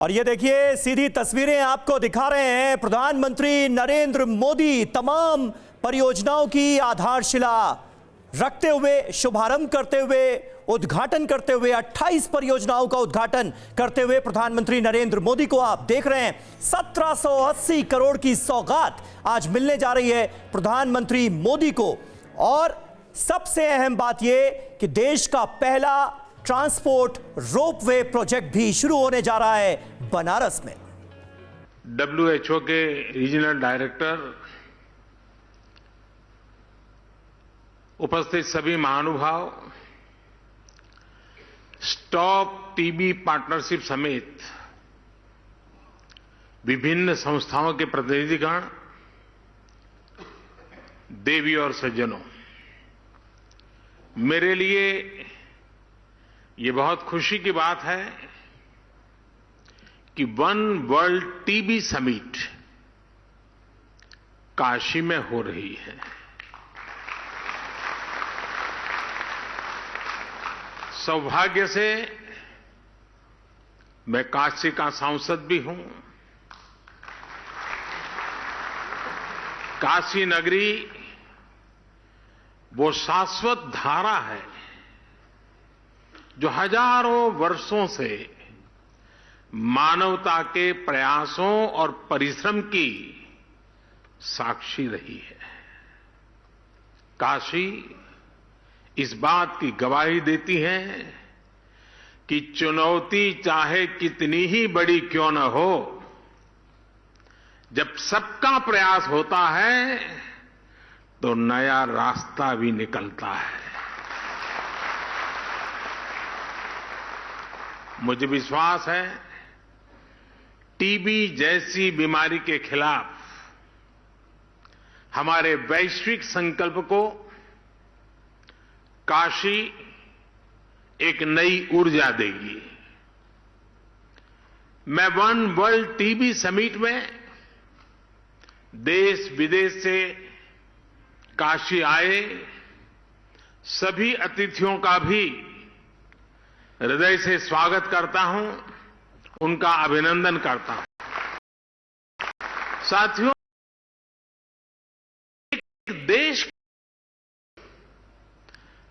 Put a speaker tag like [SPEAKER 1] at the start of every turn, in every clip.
[SPEAKER 1] और ये देखिए सीधी तस्वीरें आपको दिखा रहे हैं। प्रधानमंत्री नरेंद्र मोदी तमाम परियोजनाओं की आधारशिला रखते हुए, शुभारंभ करते हुए, उद्घाटन करते हुए 28 परियोजनाओं का उद्घाटन करते हुए प्रधानमंत्री नरेंद्र मोदी को आप देख रहे हैं। 1780 करोड़ की सौगात आज मिलने जा रही है प्रधानमंत्री मोदी को। और सबसे अहम बात यह कि देश का पहला ट्रांसपोर्ट रोपवे प्रोजेक्ट भी शुरू होने जा रहा है बनारस में।
[SPEAKER 2] WHO के रीजनल डायरेक्टर, उपस्थित सभी महानुभाव, स्टॉप टीबी पार्टनरशिप समेत विभिन्न संस्थाओं के प्रतिनिधिगण, देवी और सज्जनों, मेरे लिए ये बहुत खुशी की बात है कि one world TB summit Kashi में हो रही है। सौभाग्य से मैं काशी का सांसद भी हूं। काशी नगरी वो शाश्वत धारा है जो हजारों वर्षों से मानवता के प्रयासों और परिश्रम की साक्षी रही है। काशी इस बात की गवाही देती है कि चुनौती चाहे कितनी ही बड़ी क्यों न हो, जब सबका प्रयास होता है तो नया रास्ता भी निकलता है। मुझे विश्वास है टीबी जैसी बीमारी के खिलाफ हमारे वैश्विक संकल्प को काशी एक नई ऊर्जा देगी। मैं वन वर्ल्ड टीबी समिट में देश विदेश से काशी आए सभी अतिथियों का भी हृदय से स्वागत करता हूं, उनका अभिनंदन करता हूं। साथियों, एक देश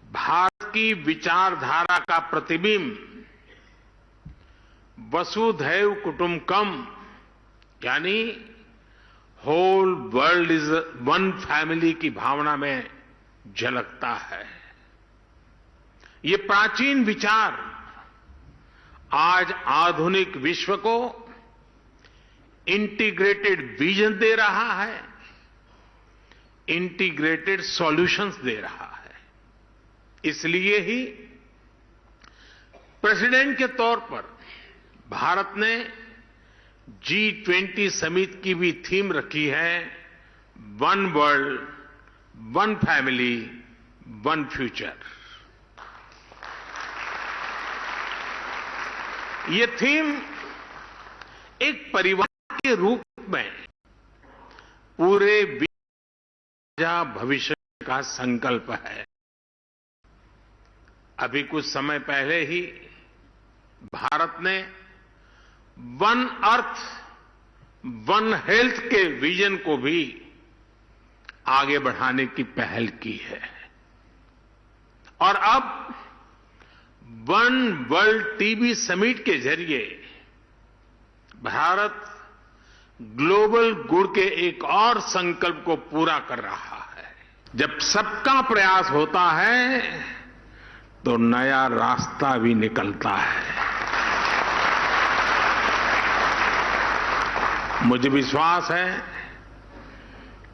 [SPEAKER 2] भारत की विचारधारा का प्रतिबिंब वसुधैव कुटुंबकम यानी whole world is one family की भावना में झलकता है। ये प्राचीन विचार आज आधुनिक विश्व को इंटीग्रेटेड विजन दे रहा है, इंटीग्रेटेड सॉल्यूशंस दे रहा है। इसलिए ही प्रेसिडेंट के तौर पर भारत ने G20 समिट की भी थीम रखी है, one world, one family, one future. ये थीम एक परिवार के रूप में पूरे विश्व भविष्य का संकल्प है। अभी कुछ समय पहले ही भारत ने वन अर्थ, वन हेल्थ के विजन को भी आगे बढ़ाने की पहल की है। और अब वन वर्ल्ड टीबी समिट के जरिए भारत ग्लोबल गुड के एक और संकल्प को पूरा कर रहा है। जब सबका प्रयास होता है तो नया रास्ता भी निकलता है। मुझे विश्वास है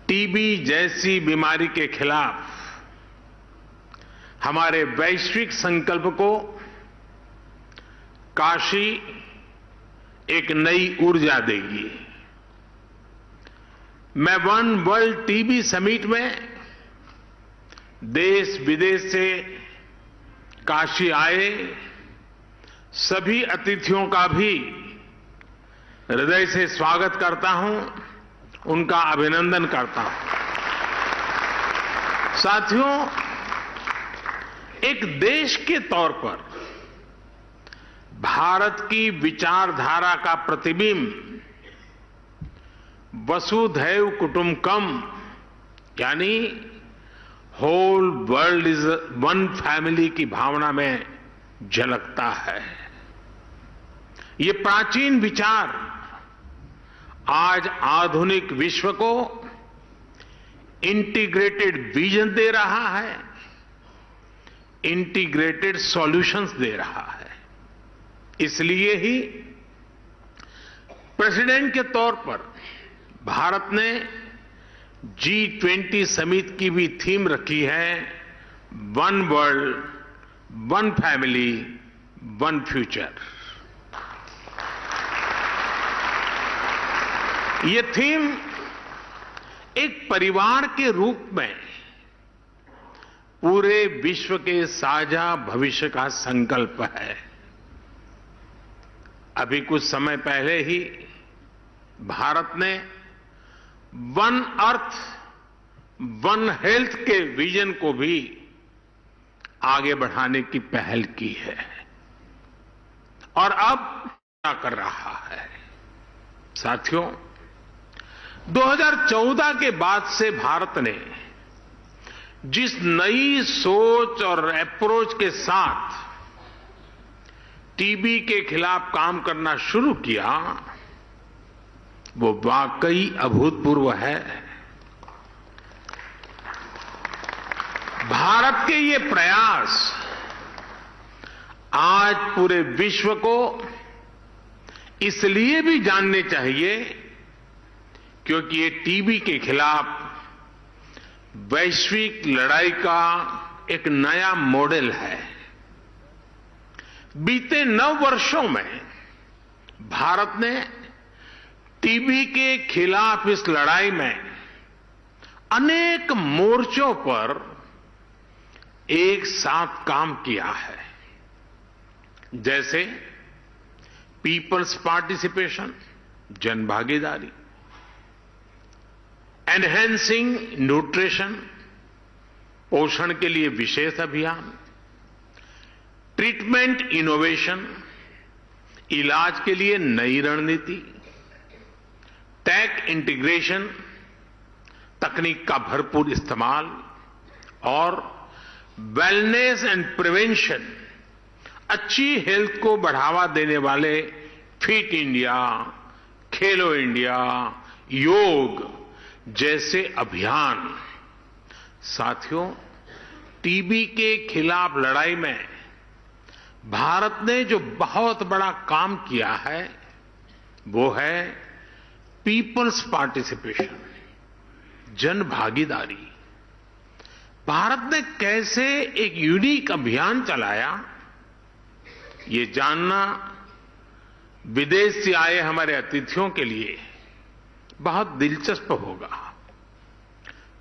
[SPEAKER 2] टीबी जैसी बीमारी के खिलाफ हमारे वैश्विक संकल्प को काशी एक नई ऊर्जा देगी। मैं वन वर्ल्ड टीबी समिट में देश विदेश से काशी आए सभी अतिथियों का भी हृदय से स्वागत करता हूं, उनका अभिनंदन करता हूं। साथियों, एक देश के तौर पर भारत की विचारधारा का प्रतिबिंब वसुधैव कुटुंबकम यानी whole world is one family की भावना में झलकता है। ये प्राचीन विचार आज आधुनिक विश्व को इंटीग्रेटेड विजन दे रहा है, इंटीग्रेटेड सॉल्यूशंस दे रहा है। इसलिए ही प्रेसिडेंट के तौर पर भारत ने G20 समिट की भी थीम रखी है, one world, one family, one future. ये थीम एक परिवार के रूप में पूरे विश्व के साझा भविष्य का संकल्प है। अभी कुछ समय पहले ही भारत ने वन अर्थ, वन हेल्थ के विजन को भी आगे बढ़ाने की पहल की है और अब क्या कर रहा है। साथियों, 2014 के बाद से भारत ने जिस नई सोच और अप्रोच के साथ टीबी के खिलाफ काम करना शुरू किया, वो वाकई अभूतपूर्व है। भारत के ये प्रयास आज पूरे विश्व को इसलिए भी जानने चाहिए क्योंकि ये टीबी के खिलाफ वैश्विक लड़ाई का एक नया मॉडल है। बीते 9 वर्षों में भारत ने टीबी के खिलाफ इस लड़ाई में अनेक मोर्चों पर एक साथ काम किया है, जैसे पीपल्स पार्टिसिपेशन, जन भागीदारी, एनहेंसिंग न्यूट्रिशन, पोषण के लिए विशेष अभियान, ट्रीटमेंट इनोवेशन, इलाज के लिए नई रणनीति, टेक इंटीग्रेशन, तकनीक का भरपूर इस्तेमाल और वेलनेस एंड प्रिवेंशन, अच्छी हेल्थ को बढ़ावा देने वाले फिट इंडिया, खेलो इंडिया, योग जैसे अभियान। साथियों, टीबी के खिलाफ लड़ाई में भारत ने जो बहुत बड़ा काम किया है वो है पीपल्स पार्टिसिपेशन, जन भागीदारी। भारत ने कैसे एक यूनिक अभियान चलाया, ये जानना विदेश से आए हमारे अतिथियों के लिए बहुत दिलचस्प होगा।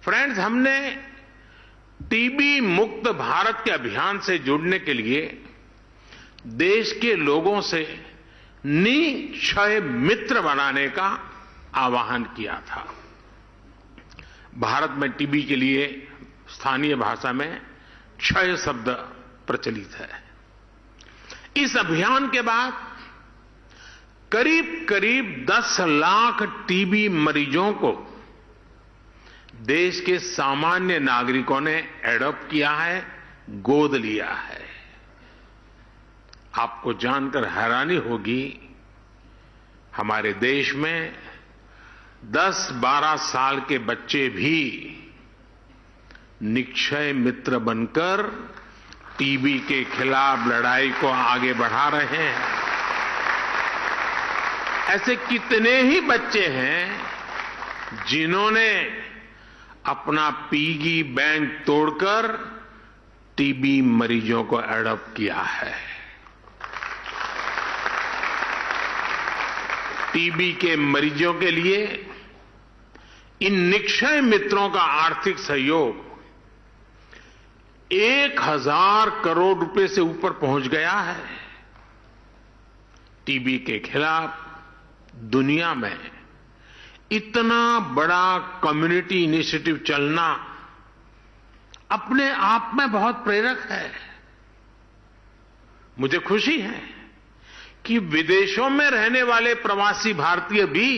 [SPEAKER 2] फ्रेंड्स, हमने टीबी मुक्त भारत के अभियान से जुड़ने के लिए देश के लोगों से निक्षय मित्र बनाने का आह्वान किया था। भारत में टीबी के लिए स्थानीय भाषा में क्षय शब्द प्रचलित है। इस अभियान के बाद करीब करीब 10 लाख टीबी मरीजों को देश के सामान्य नागरिकों ने एडॉप्ट किया है, गोद लिया है। आपको जानकर हैरानी होगी, हमारे देश में 10-12 साल के बच्चे भी निक्षय मित्र बनकर टीबी के खिलाफ लड़ाई को आगे बढ़ा रहे हैं। ऐसे कितने ही बच्चे हैं जिन्होंने अपना पिगी बैंक तोड़कर टीबी मरीजों को एडॉप्ट किया है। टीबी के मरीजों के लिए इन निक्षय मित्रों का आर्थिक सहयोग 1000 करोड़ रुपए से ऊपर पहुंच गया है। टीबी के खिलाफ दुनिया में इतना बड़ा कम्युनिटी इनिशिएटिव चलना अपने आप में बहुत प्रेरक है। मुझे खुशी है कि विदेशों में रहने वाले प्रवासी भारतीय भी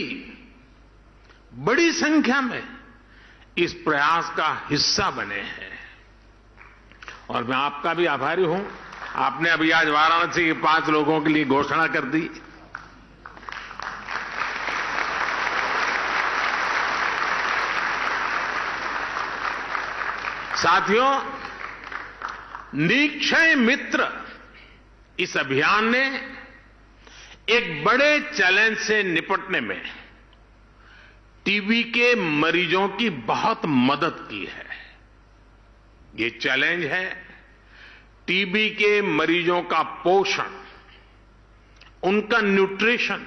[SPEAKER 2] बड़ी संख्या में इस प्रयास का हिस्सा बने हैं। और मैं आपका भी आभारी हूं। आपने अभी आज वाराणसी के 5 लोगों के लिए घोषणा कर दी। साथियों, निक्षय मित्र इस अभियान ने एक बड़े चैलेंज से निपटने में टीबी के मरीजों की बहुत मदद की है। ये चैलेंज है टीबी के मरीजों का पोषण, उनका न्यूट्रिशन।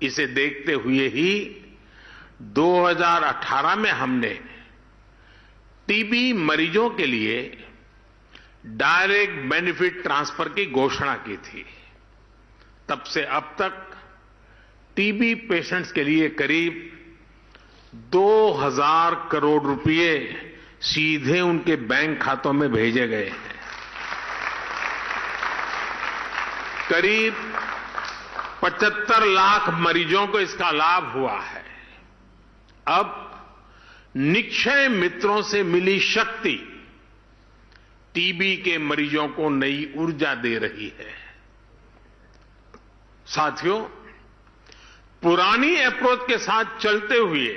[SPEAKER 2] इसे देखते हुए ही 2018 में हमने टीबी मरीजों के लिए डायरेक्ट बेनिफिट ट्रांसफर की घोषणा की थी। तब से अब तक टीबी पेशेंट्स के लिए करीब 2000 करोड़ रुपए सीधे उनके बैंक खातों में भेजे गए हैं। करीब 75 लाख मरीजों को इसका लाभ हुआ है। अब निक्षय मित्रों से मिली शक्ति टीबी के मरीजों को नई ऊर्जा दे रही है। साथियों, पुरानी अप्रोच के साथ चलते हुए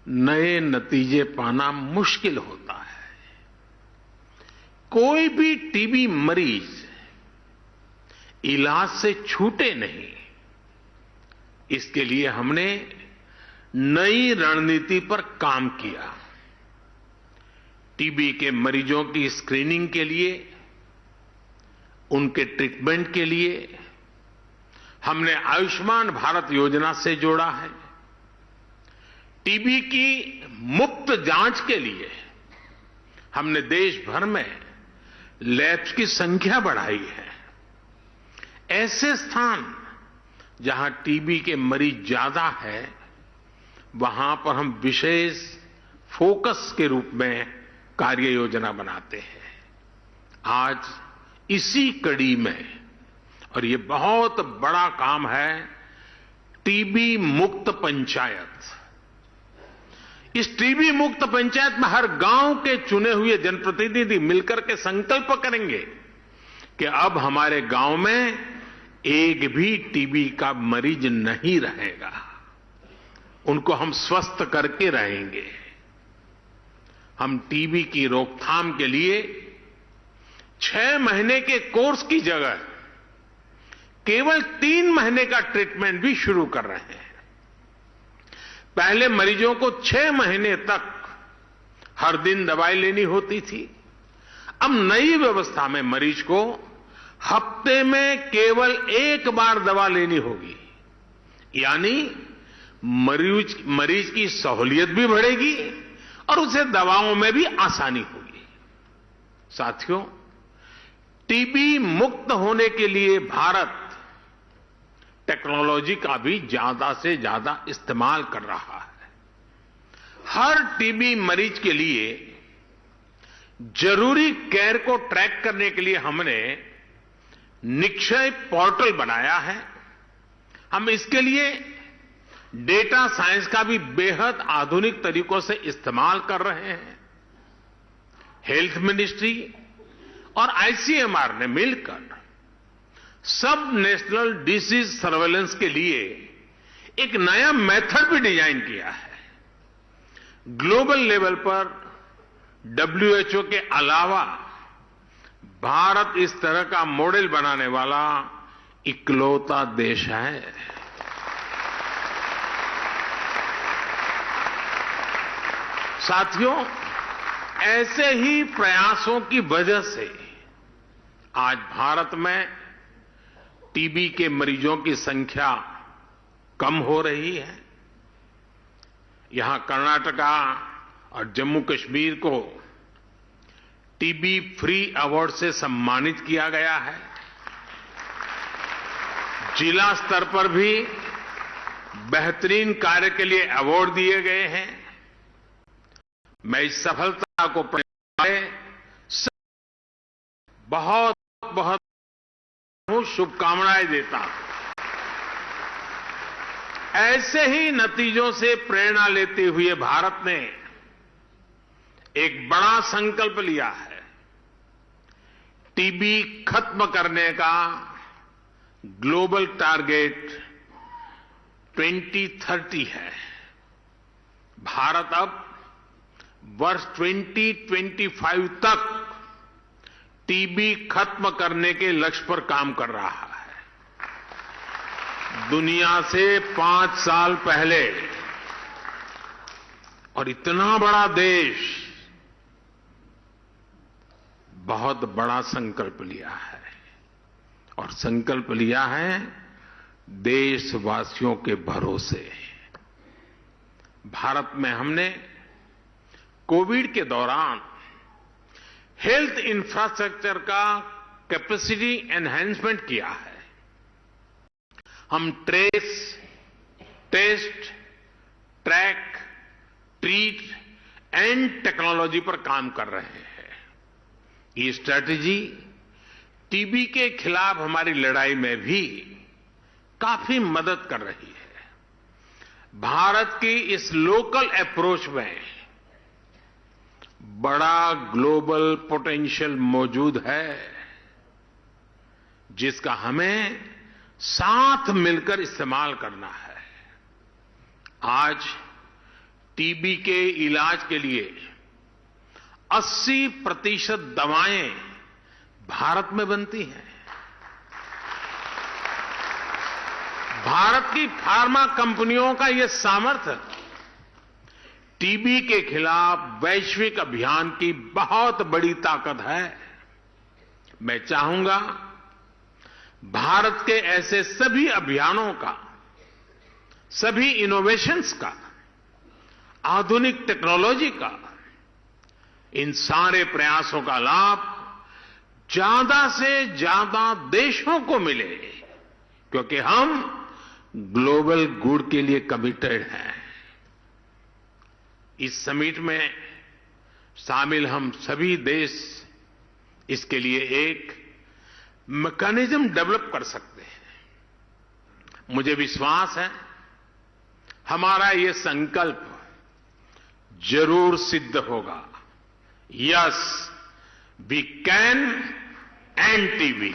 [SPEAKER 2] नए नतीजे पाना मुश्किल होता है। कोई भी टीबी मरीज इलाज से छूटे नहीं, इसके लिए हमने नई रणनीति पर काम किया। टीबी के मरीजों की स्क्रीनिंग के लिए, उनके ट्रीटमेंट के लिए हमने आयुष्मान भारत योजना से जोड़ा है। टीबी की मुफ्त जांच के लिए हमने देश भर में लैब्स की संख्या बढ़ाई है। ऐसे स्थान जहां टीबी के मरीज ज्यादा है, वहां पर हम विशेष फोकस के रूप में कार्य योजना बनाते हैं। आज इसी कड़ी में, और ये बहुत बड़ा काम है, टीबी मुक्त पंचायत। इस टीबी मुक्त पंचायत में हर गांव के चुने हुए जनप्रतिनिधि मिलकर के संकल्प करेंगे कि अब हमारे गांव में एक भी टीबी का मरीज नहीं रहेगा। उनको हम स्वस्थ करके रहेंगे। हम टीबी की रोकथाम के लिए 6 महीने के कोर्स की जगह केवल 3 महीने का ट्रीटमेंट भी शुरू कर रहे हैं। पहले मरीजों को 6 महीने तक हर दिन दवाई लेनी होती थी। अब नई व्यवस्था में मरीज को हफ्ते में केवल 1 बार दवा लेनी होगी। यानी मरीज की सहूलियत भी बढ़ेगी और उसे दवाओं में भी आसानी होगी। साथियों, टीबी मुक्त होने के लिए भारत टेक्नोलॉजी का भी ज्यादा से ज्यादा इस्तेमाल कर रहा है। हर टीबी मरीज के लिए जरूरी केयर को ट्रैक करने के लिए हमने निक्षय पोर्टल बनाया है। हम इसके लिए डेटा साइंस का भी बेहद आधुनिक तरीकों से इस्तेमाल कर रहे हैं। हेल्थ मिनिस्ट्री और आईसीएमआर ने मिलकर सब नेशनल डिसीज सर्वेलेंस के लिए एक नया मेथड भी डिजाइन किया है। ग्लोबल लेवल पर WHO के अलावा भारत इस तरह का मॉडल बनाने वाला इकलौता देश है। साथियों, ऐसे ही प्रयासों की वजह से आज भारत में टीबी के मरीजों की संख्या कम हो रही है। यहां कर्नाटका और जम्मू कश्मीर को टीबी फ्री अवार्ड से सम्मानित किया गया है। जिला स्तर पर भी बेहतरीन कार्य के लिए अवार्ड दिए गए हैं। मैं इस सफलता को बहुत बहुत हूं, शुभकामनाएं देता हूं। ऐसे ही नतीजों से प्रेरणा लेते हुए भारत ने एक बड़ा संकल्प लिया है। टीबी खत्म करने का ग्लोबल टारगेट 2030 है। भारत अब वर्ष 2025 तक टीबी खत्म करने के लक्ष्य पर काम कर रहा है। दुनिया से 5 साल पहले, और इतना बड़ा देश बहुत बड़ा संकल्प लिया है, और संकल्प लिया है देशवासियों के भरोसे। भारत में हमने कोविड के दौरान हेल्थ इंफ्रास्ट्रक्चर का कैपेसिटी एनहांसमेंट किया है। हम trace, test, track, treat and technology पर काम कर रहे हैं। ये स्ट्रैटेजी टीबी के खिलाफ हमारी लड़ाई में भी काफी मदद कर रही है। भारत की इस लोकल अप्रोच में बड़ा ग्लोबल पोटेंशियल मौजूद है, जिसका हमें साथ मिलकर इस्तेमाल करना है। आज टीबी के इलाज के लिए 80% दवाएं भारत में बनती हैं। भारत की फार्मा कंपनियों का यह सामर्थ्य टीबी के खिलाफ वैश्विक अभियान की बहुत बड़ी ताकत है। मैं चाहूंगा भारत के ऐसे सभी अभियानों का, सभी इनोवेशंस का, आधुनिक टेक्नोलॉजी का, इन सारे प्रयासों का लाभ ज्यादा से ज्यादा देशों को मिले, क्योंकि हम ग्लोबल गुड के लिए कमिटेड हैं। इस समिट में शामिल हम सभी देश इसके लिए एक मैकेनिज्म डेवलप कर सकते हैं। मुझे विश्वास है हमारा ये संकल्प जरूर सिद्ध होगा। Yes, we can end TB.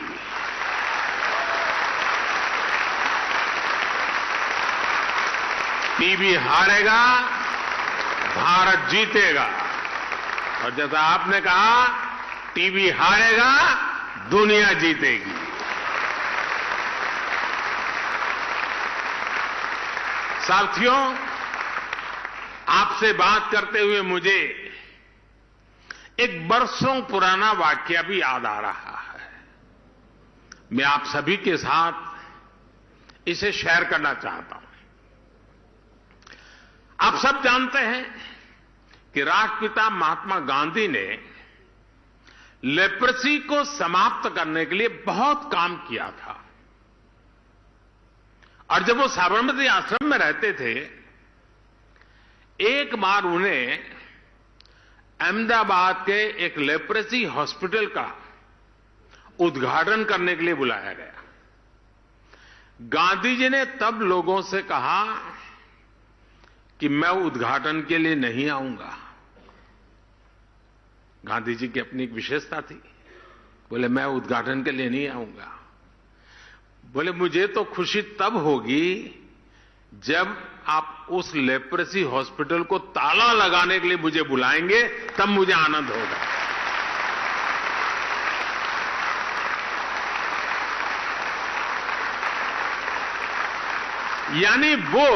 [SPEAKER 2] TB हारेगा, भारत जीतेगा। और जैसा आपने कहा, टीबी हारेगा, दुनिया जीतेगी। साथियों, आपसे बात करते हुए मुझे एक बरसों पुराना वाकया भी याद आ रहा है। मैं आप सभी के साथ इसे शेयर करना चाहता हूं। आप सब जानते हैं कि राष्ट्रपिता महात्मा गांधी ने लेप्रेसी को समाप्त करने के लिए बहुत काम किया था। और जब वो साबरमती आश्रम में रहते थे, एक बार उन्हें अहमदाबाद के एक लेप्रेसी हॉस्पिटल का उद्घाटन करने के लिए बुलाया गया। गांधी जी ने तब लोगों से कहा कि मैं उद्घाटन के लिए नहीं आऊंगा। गांधी जी की अपनी एक विशेषता थी। बोले मैं उद्घाटन के लिए नहीं आऊंगा। बोले मुझे तो खुशी तब होगी जब आप उस लेप्रेसी हॉस्पिटल को ताला लगाने के लिए मुझे बुलाएंगे, तब मुझे आनंद होगा। यानी वो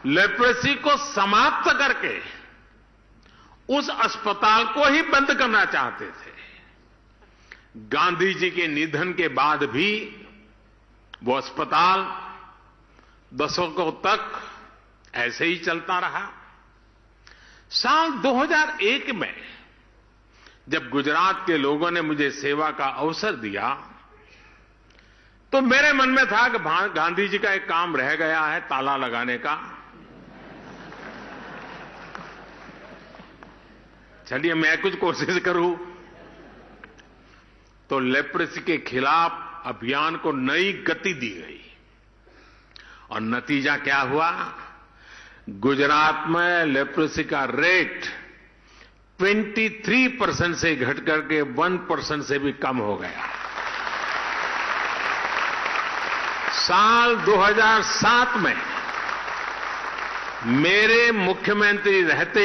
[SPEAKER 2] लेप्रेसी को समाप्त करके उस अस्पताल को ही बंद करना चाहते थे। गांधी जी के निधन के बाद भी वो अस्पताल दशकों तक ऐसे ही चलता रहा। साल 2001 में जब गुजरात के लोगों ने मुझे सेवा का अवसर दिया, तो मेरे मन में था कि गांधी जी का एक काम रह गया है, ताला लगाने का। चलिए मैं कुछ कोशिश करूं। तो लेप्रेसी के खिलाफ अभियान को नई गति दी गई और नतीजा क्या हुआ? गुजरात में लेप्रेसी का रेट 23% से घट करके 1% से भी कम हो गया। साल 2007 में मेरे मुख्यमंत्री रहते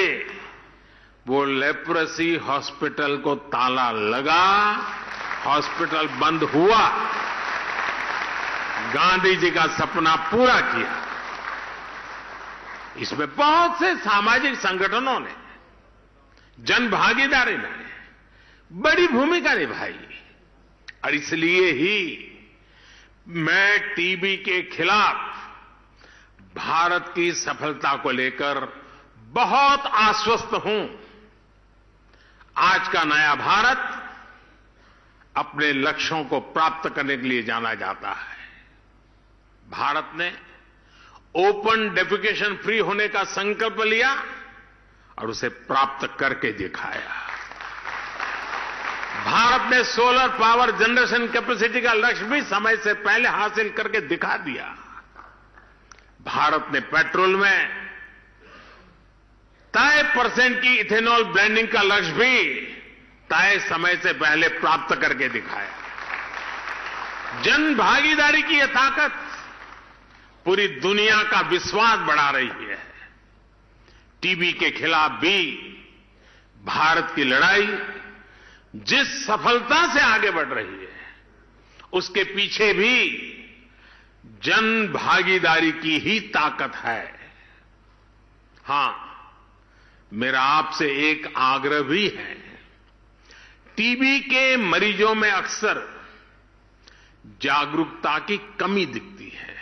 [SPEAKER 2] वो लेप्रेसी हॉस्पिटल को ताला लगा, हॉस्पिटल बंद हुआ, गांधी जी का सपना पूरा किया। इसमें बहुत से सामाजिक संगठनों ने, जन भागीदारी ने बड़ी भूमिका निभाई और इसलिए ही मैं टीबी के खिलाफ भारत की सफलता को लेकर बहुत आश्वस्त हूं। आज का नया भारत अपने लक्ष्यों को प्राप्त करने के लिए जाना जाता है। भारत ने ओपन डेफिकेशन फ्री होने का संकल्प लिया और उसे प्राप्त करके दिखाया। भारत ने सोलर पावर जनरेशन कैपेसिटी का लक्ष्य भी समय से पहले हासिल करके दिखा दिया। भारत ने पेट्रोल में तय % की इथेनॉल ब्लेंडिंग का लक्ष्य भी तय समय से पहले प्राप्त करके दिखाया। जन भागीदारी की यह ताकत पूरी दुनिया का विश्वास बढ़ा रही है। टीबी के खिलाफ भी भारत की लड़ाई जिस सफलता से आगे बढ़ रही है, उसके पीछे भी जन भागीदारी की ही ताकत है। हां, मेरा आपसे एक आग्रह भी है। टीबी के मरीजों में अक्सर जागरूकता की कमी दिखती है।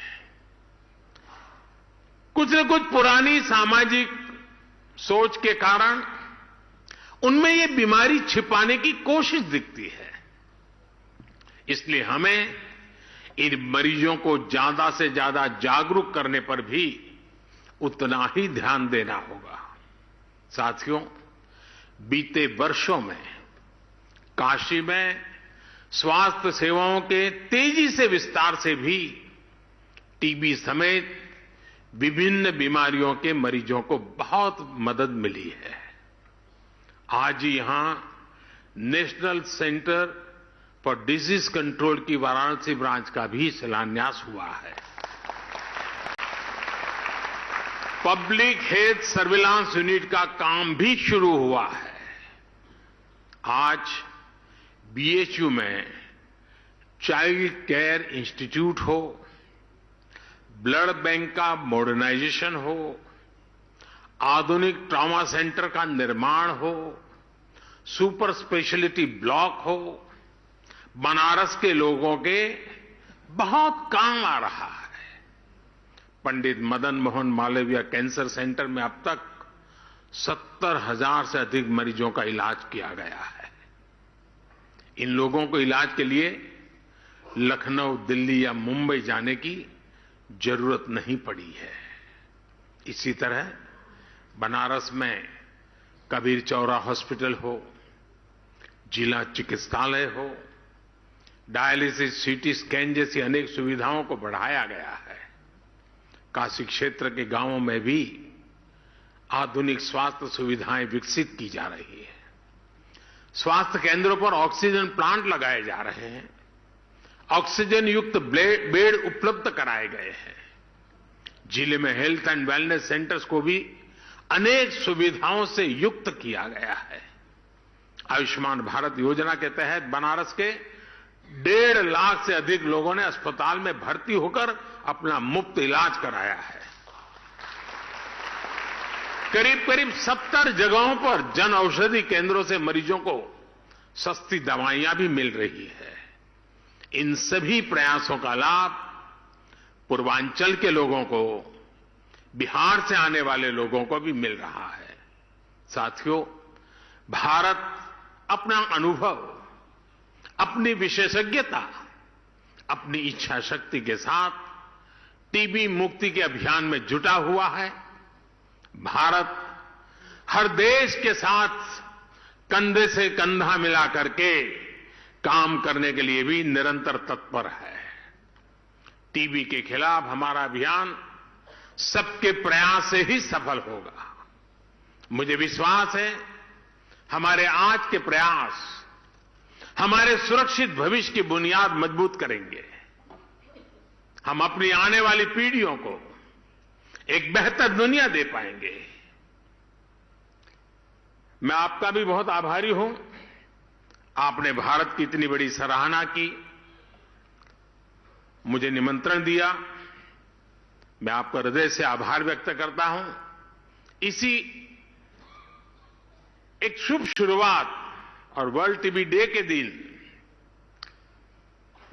[SPEAKER 2] कुछ न कुछ पुरानी सामाजिक सोच के कारण उनमें ये बीमारी छिपाने की कोशिश दिखती है। इसलिए हमें इन मरीजों को ज्यादा से ज्यादा जागरूक करने पर भी उतना ही ध्यान देना होगा। साथियों, बीते वर्षों में काशी में स्वास्थ्य सेवाओं के तेजी से विस्तार से भी टीबी समेत विभिन्न बीमारियों के मरीजों को बहुत मदद मिली है। आज यहां national centre for disease control की वाराणसी ब्रांच का भी शिलान्यास हुआ है। पब्लिक हेल्थ सर्विलांस यूनिट का काम भी शुरू हुआ है। आज बीएचयू में चाइल्ड केयर इंस्टीट्यूट हो, ब्लड बैंक का मॉडर्नाइजेशन हो, आधुनिक ट्रॉमा सेंटर का निर्माण हो, सुपर स्पेशलिटी ब्लॉक हो, बनारस के लोगों के बहुत काम आ रहा है। पंडित मदन मोहन मालवीय कैंसर सेंटर में अब तक 70,000 से अधिक मरीजों का इलाज किया गया है। इन लोगों को इलाज के लिए लखनऊ, दिल्ली या मुंबई जाने की जरूरत नहीं पड़ी है। इसी तरह बनारस में कबीर चौरा हॉस्पिटल हो, जिला चिकित्सालय हो, डायलिसिस, सीटी स्कैन जैसी अनेक सुविधाओं को बढ़ाया गया है। काशी क्षेत्र के गांवों में भी आधुनिक स्वास्थ्य सुविधाएं विकसित की जा रही है। स्वास्थ्य केंद्रों पर ऑक्सीजन प्लांट लगाए जा रहे हैं। ऑक्सीजन युक्त बेड उपलब्ध कराए गए हैं। जिले में हेल्थ एंड वेलनेस सेंटर्स को भी अनेक सुविधाओं से युक्त किया गया है। आयुष्मान भारत योजना के तहत बनारस के 1.5 लाख से अधिक लोगों ने अस्पताल में भर्ती होकर अपना मुफ्त इलाज कराया है। करीब करीब 70 जगहों पर जन औषधि केंद्रों से मरीजों को सस्ती दवाइयां भी मिल रही है। इन सभी प्रयासों का लाभ पूर्वांचल के लोगों को, बिहार से आने वाले लोगों को भी मिल रहा है। साथियों, भारत अपना अनुभव, अपनी विशेषज्ञता, अपनी इच्छा शक्ति के साथ टीबी मुक्ति के अभियान में जुटा हुआ है। भारत हर देश के साथ कंधे से कंधा मिला करके काम करने के लिए भी निरंतर तत्पर है। टीबी के खिलाफ हमारा अभियान सबके प्रयास से ही सफल होगा। मुझे विश्वास है हमारे आज के प्रयास हमारे सुरक्षित भविष्य की बुनियाद मजबूत करेंगे। हम अपनी आने वाली पीढ़ियों को एक बेहतर दुनिया दे पाएंगे। मैं आपका भी बहुत आभारी हूं। आपने भारत की इतनी बड़ी सराहना की, मुझे निमंत्रण दिया। मैं आपका हृदय से आभार व्यक्त करता हूं। इसी एक शुभ शुरुआत और वर्ल्ड टीबी डे के दिन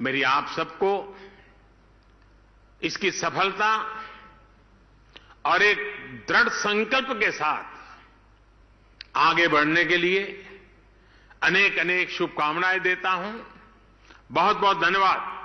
[SPEAKER 2] मेरी आप सबको इसकी सफलता और एक दृढ़ संकल्प के साथ आगे बढ़ने के लिए अनेक अनेक शुभकामनाएं देता हूं। बहुत बहुत धन्यवाद।